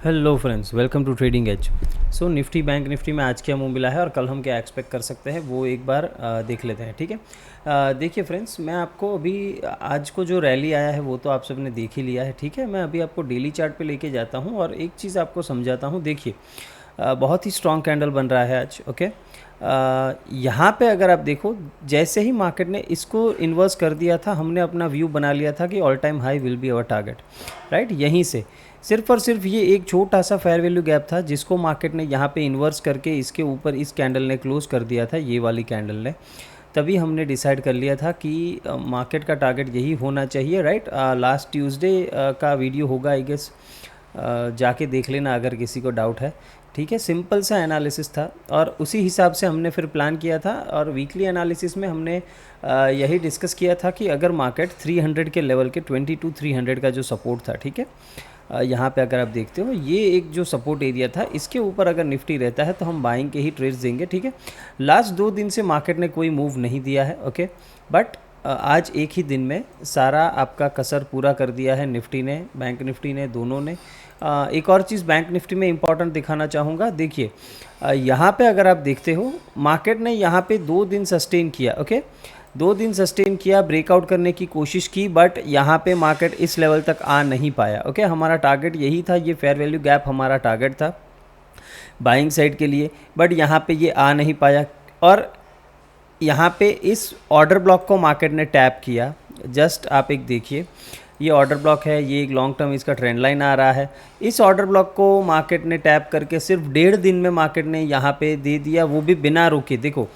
Hello friends, welcome to Trading Edge. So Nifty Bank Nifty में आज क्या मुंह मिला है और कल हम क्या एक्सपेक्ट कर सकते हैं वो एक बार देख लेते हैं। ठीक है, देखिए फ्रेंड्स, मैं आपको अभी आज को जो रैली आया है वो तो आप सबने देख ही लिया है। ठीक है, मैं अभी आपको डेली चार्ट पे लेके जाता हूँ और एक चीज़ आपको समझाता हूँ। देखिए, बहुत ही स्ट्रॉन्ग कैंडल बन रहा है आज। ओके, यहाँ पे अगर आप देखो, जैसे ही मार्केट ने इसको इन्वर्स कर दिया था, हमने अपना व्यू बना लिया था कि all time high will be our target, right. यहीं से सिर्फ और सिर्फ ये एक छोटा सा फेयर वैल्यू गैप था जिसको मार्केट ने यहाँ पे इन्वर्स करके इसके ऊपर इस कैंडल ने क्लोज कर दिया था, ये वाली कैंडल ने। तभी हमने डिसाइड कर लिया था कि मार्केट का टारगेट यही होना चाहिए, राइट। लास्ट ट्यूसडे का वीडियो होगा आई गेस, जाके देख लेना अगर किसी को डाउट है। ठीक है, सिंपल सा एनालिसिस था और उसी हिसाब से हमने फिर प्लान किया था। और वीकली एनालिसिस में हमने यही डिस्कस किया था कि अगर मार्केट 300 के लेवल के 22,300 का जो सपोर्ट था, ठीक है, यहाँ पे अगर आप देखते हो ये एक जो सपोर्ट एरिया था, इसके ऊपर अगर निफ्टी रहता है तो हम बाइंग के ही ट्रेड्स देंगे। ठीक है, लास्ट 2 दिन से मार्केट ने कोई मूव नहीं दिया है। ओके, बट आज एक ही दिन में सारा आपका कसर पूरा कर दिया है निफ्टी ने, बैंक निफ्टी ने, दोनों ने। एक और चीज़ बैंक निफ्टी में इंपॉर्टेंट दिखाना चाहूँगा। देखिए, यहाँ पे अगर आप देखते हो मार्केट ने यहाँ पे 2 दिन सस्टेन किया। ओके, 2 दिन सस्टेन किया, ब्रेकआउट करने की कोशिश की, बट यहाँ पे मार्केट इस लेवल तक आ नहीं पाया। ओके, हमारा टारगेट यही था, ये फेयर वैल्यू गैप हमारा टारगेट था बाइंग साइड के लिए, बट यहाँ पे ये आ नहीं पाया। और यहाँ पे इस ऑर्डर ब्लॉक को मार्केट ने टैप किया। जस्ट आप एक देखिए, ये ऑर्डर ब्लॉक है, ये एक लॉन्ग टर्म इसका ट्रेंड लाइन आ रहा है। इस ऑर्डर ब्लॉक को मार्केट ने टैप करके सिर्फ 1.5 दिन में मार्केट ने यहाँ पे दे दिया, वो भी बिना रुके। देखो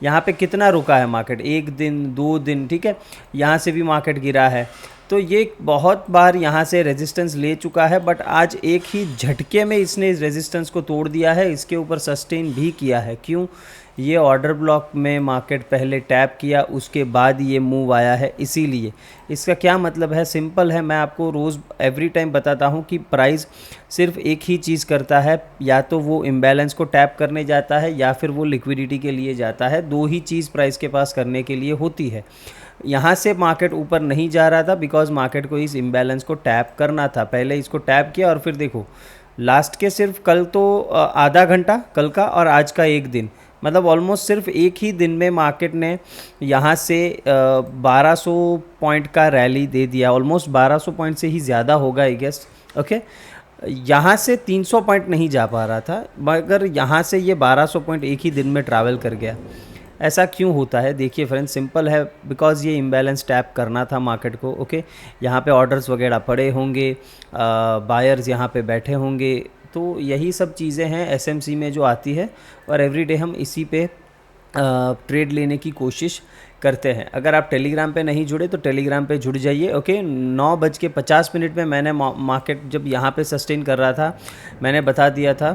यहाँ पे कितना रुका है मार्केट, 1 दिन 2 दिन, ठीक है, यहाँ से भी मार्केट गिरा है। तो ये बहुत बार यहाँ से रेजिस्टेंस ले चुका है, बट आज एक ही झटके में इसने इस रेजिस्टेंस को तोड़ दिया है, इसके ऊपर सस्टेन भी किया है। क्यों? ये ऑर्डर ब्लॉक में मार्केट पहले टैप किया, उसके बाद ये मूव आया है, इसीलिए। इसका क्या मतलब है? सिंपल है, मैं आपको रोज़ एवरी टाइम बताता हूँ कि प्राइस सिर्फ एक ही चीज़ करता है, या तो वो इम्बैलेंस को टैप करने जाता है या फिर वो लिक्विडिटी के लिए जाता है। 2 ही चीज़ प्राइस के पास करने के लिए होती है। यहाँ से मार्केट ऊपर नहीं जा रहा था बिकॉज मार्केट को इस इम्बैलेंस को टैप करना था। पहले इसको टैप किया और फिर देखो लास्ट के सिर्फ कल तो आधा घंटा कल का और आज का 1 दिन, मतलब ऑलमोस्ट सिर्फ एक ही दिन में मार्केट ने यहाँ से 1200 पॉइंट का रैली दे दिया। ऑलमोस्ट 1200 पॉइंट से ही ज़्यादा होगा आई गेस। ओके, यहाँ से 300 पॉइंट नहीं जा पा रहा था, मगर यहाँ से ये 1200 पॉइंट एक ही दिन में ट्रैवल कर गया। ऐसा क्यों होता है? देखिए फ्रेंड्स, सिंपल है, बिकॉज ये इम्बैलेंस टैप करना था मार्केट को। ओके, यहाँ पे ऑर्डर्स वगैरह पड़े होंगे, बायर्स यहाँ पे बैठे होंगे, तो यही सब चीज़ें हैं एसएमसी में जो आती है, और एवरीडे हम इसी पे ट्रेड लेने की कोशिश करते हैं। अगर आप टेलीग्राम पे नहीं जुड़े तो टेलीग्राम पे जुड़ जाइए। ओके, 9:50 में मैंने मार्केट जब यहाँ पे सस्टेन कर रहा था, मैंने बता दिया था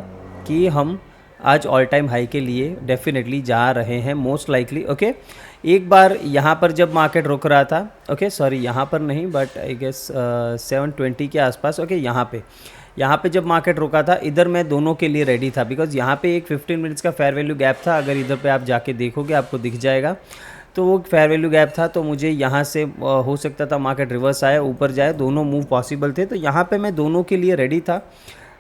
कि हम आज ऑल टाइम हाई के लिए डेफिनेटली जा रहे हैं मोस्ट लाइकली। ओके, एक बार यहाँ पर जब मार्केट रुक रहा था, ओके सॉरी यहाँ पर नहीं, बट आई गेस 720 के आसपास। ओके, यहाँ पे जब मार्केट रुका था, इधर मैं दोनों के लिए रेडी था, बिकॉज यहाँ पे एक 15 मिनट्स का फेयर वैल्यू गैप था। अगर इधर पे आप जाके देखोगे आपको दिख जाएगा, तो वो फेयर वैल्यू गैप था। तो मुझे यहाँ से हो सकता था मार्केट रिवर्स आए, ऊपर जाए, दोनों मूव पॉसिबल थे, तो यहाँ पे मैं दोनों के लिए रेडी था।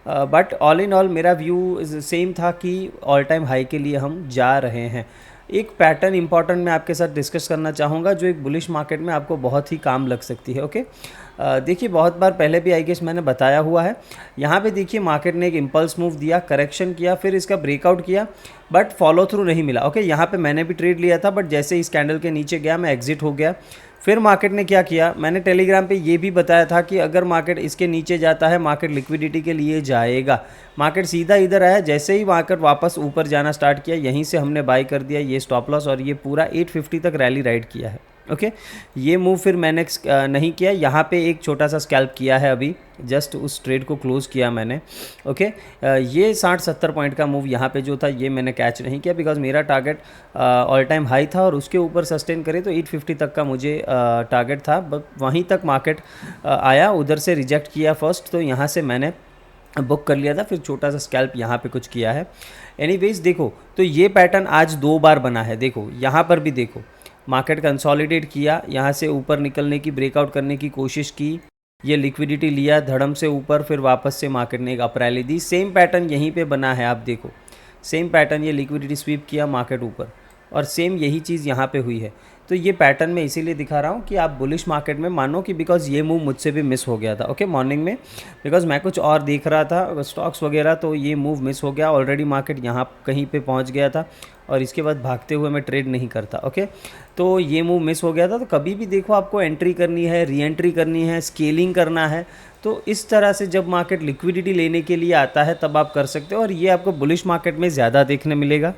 बट ऑल इन ऑल मेरा व्यू सेम था कि ऑल टाइम हाई के लिए हम जा रहे हैं। एक पैटर्न इंपॉर्टेंट मैं आपके साथ डिस्कस करना चाहूँगा जो एक बुलिश मार्केट में आपको बहुत ही काम लग सकती है। ओके, देखिए बहुत बार पहले भी आई गेस मैंने बताया हुआ है। यहाँ पे देखिए मार्केट ने एक इम्पल्स मूव दिया, करेक्शन किया, फिर इसका ब्रेकआउट किया, बट फॉलो थ्रू नहीं मिला। ओके, यहाँ पे मैंने भी ट्रेड लिया था, बट जैसे इस कैंडल के नीचे गया मैं एग्जिट हो गया। फिर मार्केट ने क्या किया, मैंने टेलीग्राम पे ये भी बताया था कि अगर मार्केट इसके नीचे जाता है, मार्केट लिक्विडिटी के लिए जाएगा। मार्केट सीधा इधर आया, जैसे ही मार्केट वापस ऊपर जाना स्टार्ट किया, यहीं से हमने बाई कर दिया ये स्टॉप लॉस, और ये पूरा 850 तक रैली राइड किया है। ओके, ये मूव फिर मैंने नहीं किया, यहाँ पे एक छोटा सा स्कैल्प किया है अभी, जस्ट उस ट्रेड को क्लोज़ किया मैंने। ओके, ये 60-70 पॉइंट का मूव यहाँ पे जो था ये मैंने कैच नहीं किया, बिकॉज मेरा टारगेट ऑल टाइम हाई था और उसके ऊपर सस्टेन करे तो 850 तक का मुझे टारगेट था। बट वहीं तक मार्केट आया, उधर से रिजेक्ट किया फर्स्ट, तो यहाँ से मैंने बुक कर लिया था, फिर छोटा सा स्कैल्प यहाँ पे कुछ किया है। एनीवेज देखो, तो ये पैटर्न आज 2 बार बना है। देखो यहाँ पर भी देखो, मार्केट कंसोलिडेट किया, यहाँ से ऊपर निकलने की, ब्रेकआउट करने की कोशिश की, ये लिक्विडिटी लिया धड़म से ऊपर, फिर वापस से मार्केट ने एक अप रैली दी। सेम पैटर्न यहीं पे बना है, आप देखो सेम पैटर्न, ये लिक्विडिटी स्वीप किया मार्केट ऊपर, और सेम यही चीज़ यहाँ पे हुई है। तो ये पैटर्न मैं इसीलिए दिखा रहा हूँ कि आप बुलिश मार्केट में मानो कि बिकॉज ये मूव मुझसे भी मिस हो गया था, ओके मॉर्निंग में, बिकॉज मैं कुछ और देख रहा था स्टॉक्स वगैरह, तो ये मूव मिस हो गया। ऑलरेडी मार्केट यहाँ कहीं पे पहुँच गया था और इसके बाद भागते हुए मैं ट्रेड नहीं करता, ओके। तो ये मूव मिस हो गया था। तो कभी भी देखो आपको एंट्री करनी है, री एंट्री करनी है, स्केलिंग करना है, तो इस तरह से जब मार्केट लिक्विडिटी लेने के लिए आता है तब आप कर सकते हो, और ये आपको बुलिश मार्केट में ज़्यादा देखने मिलेगा,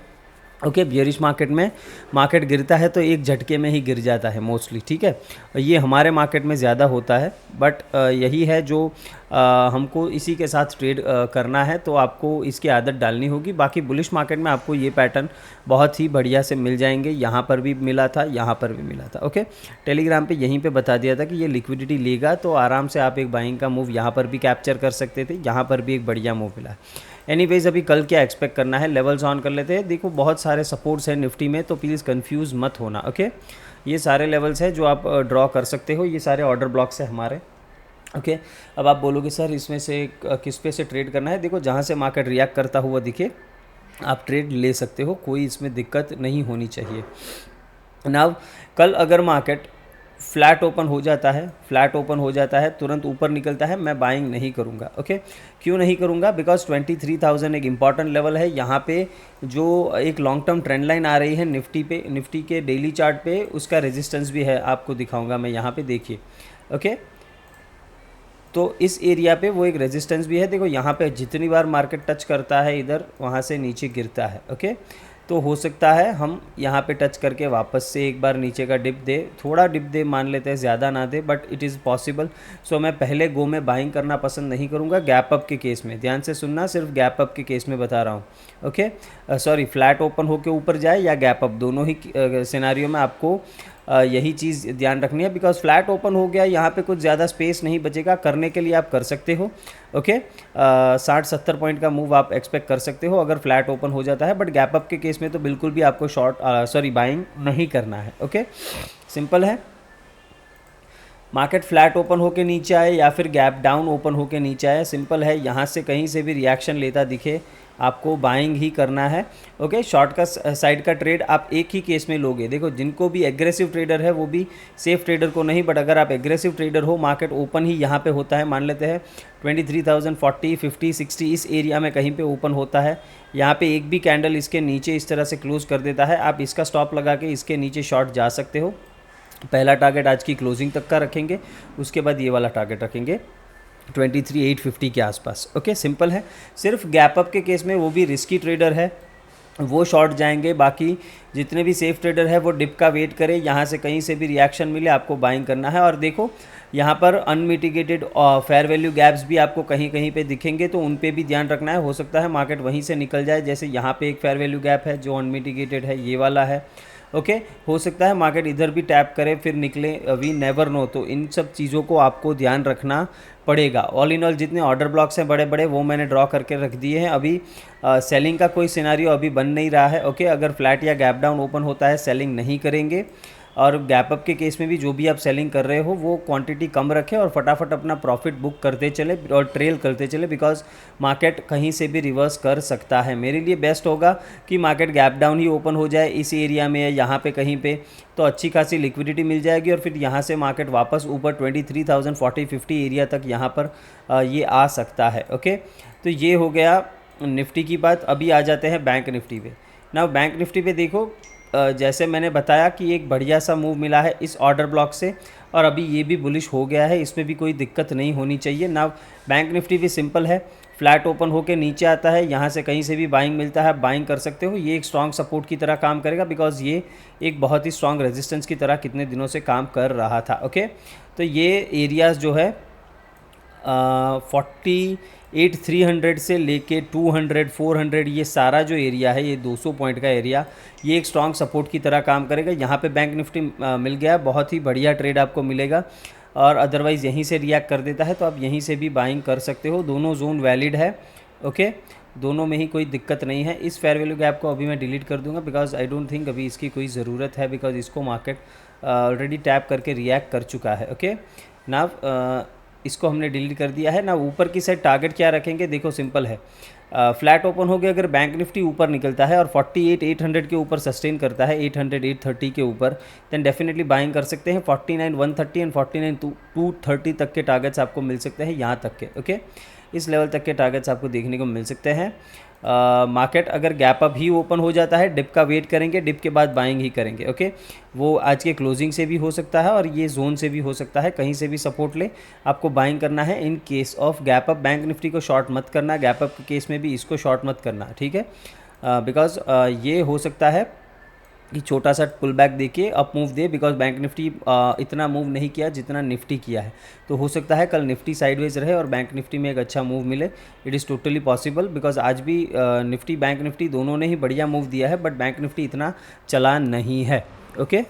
ओके। बियरिश मार्केट में मार्केट गिरता है तो एक झटके में ही गिर जाता है मोस्टली, ठीक है। ये हमारे मार्केट में ज़्यादा होता है, बट यही है जो हमको इसी के साथ ट्रेड करना है, तो आपको इसकी आदत डालनी होगी। बाकी बुलिश मार्केट में आपको ये पैटर्न बहुत ही बढ़िया से मिल जाएंगे, यहाँ पर भी मिला था, यहाँ पर भी मिला था, ओके। टेलीग्राम पे यहीं पे बता दिया था कि ये लिक्विडिटी लेगा तो आराम से आप एक बाइंग का मूव यहाँ पर भी कैप्चर कर सकते थे, यहाँ पर भी एक बढ़िया मूव मिला। एनीवेज अभी कल क्या एक्सपेक्ट करना है, लेवल्स ऑन कर लेते हैं। देखो बहुत सारे सपोर्ट्स हैं निफ्टी में, तो प्लीज़ कंफ्यूज मत होना, ओके। ये सारे लेवल्स हैं जो आप ड्रॉ कर सकते हो, ये सारे ऑर्डर ब्लॉक्स हैं हमारे, ओके। अब आप बोलोगे सर इसमें से किस पे से ट्रेड करना है, देखो जहाँ से मार्केट रिएक्ट करता हुआ दिखे आप ट्रेड ले सकते हो, कोई इसमें दिक्कत नहीं होनी चाहिए। नाउ कल अगर मार्केट फ्लैट ओपन हो जाता है, फ्लैट ओपन हो जाता है, तुरंत ऊपर निकलता है, मैं बाइंग नहीं करूँगा, ओके। क्यों नहीं करूँगा, बिकॉज 23,000 एक इंपॉर्टेंट लेवल है। यहाँ पे जो एक लॉन्ग टर्म ट्रेंड लाइन आ रही है निफ्टी पे, निफ्टी के डेली चार्ट पे, उसका रेजिस्टेंस भी है, आपको दिखाऊंगा मैं यहाँ पे, देखिए, ओके। तो इस एरिया पे वो एक रेजिस्टेंस भी है, देखो यहाँ पे जितनी बार मार्केट टच करता है इधर, वहाँ से नीचे गिरता है, ओके। तो हो सकता है हम यहाँ पे टच करके वापस से एक बार नीचे का डिप दे, थोड़ा डिप दे, मान लेते हैं ज़्यादा ना दे, बट इट इज़ पॉसिबल। सो मैं पहले गो में बाइंग करना पसंद नहीं करूँगा गैप अप के केस में, ध्यान से सुनना, सिर्फ गैप अप के केस में बता रहा हूँ, ओके। सॉरी, फ्लैट ओपन होके ऊपर जाए या गैप अप, दोनों ही सिनारियो में आपको यही चीज़ ध्यान रखनी है, बिकॉज फ्लैट ओपन हो गया, यहाँ पे कुछ ज़्यादा स्पेस नहीं बचेगा करने के लिए, आप कर सकते हो, ओके। 60-70 पॉइंट का मूव आप एक्सपेक्ट कर सकते हो अगर फ्लैट ओपन हो जाता है, बट गैप अप के केस में तो बिल्कुल भी आपको बाइंग नहीं करना है, ओके। सिंपल है, मार्केट फ्लैट ओपन होके नीचे आए या फिर गैप डाउन ओपन होके नीचे आए, सिंपल है, यहाँ से कहीं से भी रिएक्शन लेता दिखे आपको बाइंग ही करना है, ओके। शॉर्ट का साइड का ट्रेड आप एक ही केस में लोगे, देखो जिनको भी एग्रेसिव ट्रेडर है वो भी सेफ ट्रेडर को नहीं, बट अगर आप एग्रेसिव ट्रेडर हो, मार्केट ओपन ही यहाँ पे होता है, मान लेते हैं 23,040, 50, 60 इस एरिया में कहीं पे ओपन होता है, यहाँ पे एक भी कैंडल इसके नीचे इस तरह से क्लोज कर देता है, आप इसका स्टॉप लगा के इसके नीचे शॉर्ट जा सकते हो। पहला टारगेट आज की क्लोजिंग तक का रखेंगे, उसके बाद ये वाला टारगेट रखेंगे 23,850 के आसपास, ओके। सिंपल है, सिर्फ गैप अप के केस में वो भी रिस्की ट्रेडर है वो शॉर्ट जाएंगे, बाकी जितने भी सेफ ट्रेडर है वो डिप का वेट करें, यहाँ से कहीं से भी रिएक्शन मिले आपको बाइंग करना है। और देखो यहाँ पर अनमिटिगेटेड फेयर वैल्यू गैप्स भी आपको कहीं कहीं पे दिखेंगे, तो उन पे भी ध्यान रखना है, हो सकता है मार्केट वहीं से निकल जाए, जैसे यहाँ पे एक फेयर वैल्यू गैप है जो अनमिटिगेटेड है, ये वाला है, ओके। हो सकता है मार्केट इधर भी टैप करे फिर निकले, वी नेवर नो, तो इन सब चीज़ों को आपको ध्यान रखना पड़ेगा। ऑल इन ऑल जितने ऑर्डर ब्लॉक्स हैं बड़े बड़े वो मैंने ड्रॉ करके रख दिए हैं, अभी सेलिंग का कोई सिनारियो अभी बन नहीं रहा है, ओके। अगर फ्लैट या गैप डाउन ओपन होता है सेलिंग नहीं करेंगे, और गैप अप के केस में भी जो भी आप सेलिंग कर रहे हो वो क्वांटिटी कम रखें और फटाफट अपना प्रॉफिट बुक करते चले और ट्रेल करते चले, बिकॉज मार्केट कहीं से भी रिवर्स कर सकता है। मेरे लिए बेस्ट होगा कि मार्केट गैप डाउन ही ओपन हो जाए इस एरिया में या यहाँ पे कहीं पे, तो अच्छी खासी लिक्विडिटी मिल जाएगी और फिर यहाँ से मार्केट वापस ऊपर 23,040-50 एरिया तक यहाँ पर ये आ सकता है, ओके। तो ये हो गया निफ्टी की बात। अभी आ जाते हैं बैंक निफ्टी पे। ना बैंक निफ्टी पे देखो, जैसे मैंने बताया कि एक बढ़िया सा मूव मिला है इस ऑर्डर ब्लॉक से, और अभी ये भी बुलिश हो गया है, इसमें भी कोई दिक्कत नहीं होनी चाहिए। ना बैंक निफ्टी भी सिंपल है, फ्लैट ओपन होके नीचे आता है, यहाँ से कहीं से भी बाइंग मिलता है, बाइंग कर सकते हो। ये एक स्ट्रॉन्ग सपोर्ट की तरह काम करेगा, बिकॉज ये एक बहुत ही स्ट्रॉन्ग रेजिस्टेंस की तरह कितने दिनों से काम कर रहा था, ओके। तो ये एरियाज़ जो है 48,300 से लेके 200, 400, ये सारा जो एरिया है, ये 200 पॉइंट का एरिया, ये एक स्ट्रॉन्ग सपोर्ट की तरह काम करेगा। यहाँ पे बैंक निफ्टी मिल गया, बहुत ही बढ़िया ट्रेड आपको मिलेगा, और अदरवाइज़ यहीं से रिएक्ट कर देता है तो आप यहीं से भी बाइंग कर सकते हो। दोनों जोन वैलिड है, ओके, दोनों में ही कोई दिक्कत नहीं है। इस फेयर वैल्यू गैप को अभी मैं डिलीट कर दूंगा, बिकॉज आई डोंट थिंक अभी इसकी कोई ज़रूरत है, बिकॉज इसको मार्केट ऑलरेडी टैप करके रिएक्ट कर चुका है, ओके। नाउ इसको हमने डिलीट कर दिया है ना। ऊपर की साइड टारगेट क्या रखेंगे, देखो सिंपल है, फ्लैट ओपन हो गया अगर बैंक निफ्टी ऊपर निकलता है और 48,800 के ऊपर सस्टेन करता है, 800-830 के ऊपर, देन डेफिनेटली बाइंग कर सकते हैं। 49,130 एंड 49,230 तक के टारगेट्स आपको मिल सकते हैं, यहाँ तक के, ओके, इस लेवल तक के टारगेट्स आपको देखने को मिल सकते हैं। मार्केट अगर गैप अप ही ओपन हो जाता है, डिप का वेट करेंगे, डिप के बाद बाइंग ही करेंगे, ओके। वो आज के क्लोजिंग से भी हो सकता है और ये जोन से भी हो सकता है, कहीं से भी सपोर्ट ले आपको बाइंग करना है। In case of gap up bank Nifty को शॉर्ट मत करना, गैप अप के केस में भी इसको शॉर्ट मत करना, ठीक है, बिकॉज ये हो सकता है कि छोटा सा पुल बैक देखिए, up move they, because bank Nifty इतना मूव नहीं किया जितना निफ्टी किया है। तो हो सकता है कल निफ्टी साइडवेज रहे और बैंक निफ्टी में एक अच्छा मूव मिले। It is totally possible, because आज भी निफ्टी बैंक निफ्टी दोनों ने ही बढ़िया मूव दिया है, बट बैंक निफ्टी इतना चला नहीं है, ओके।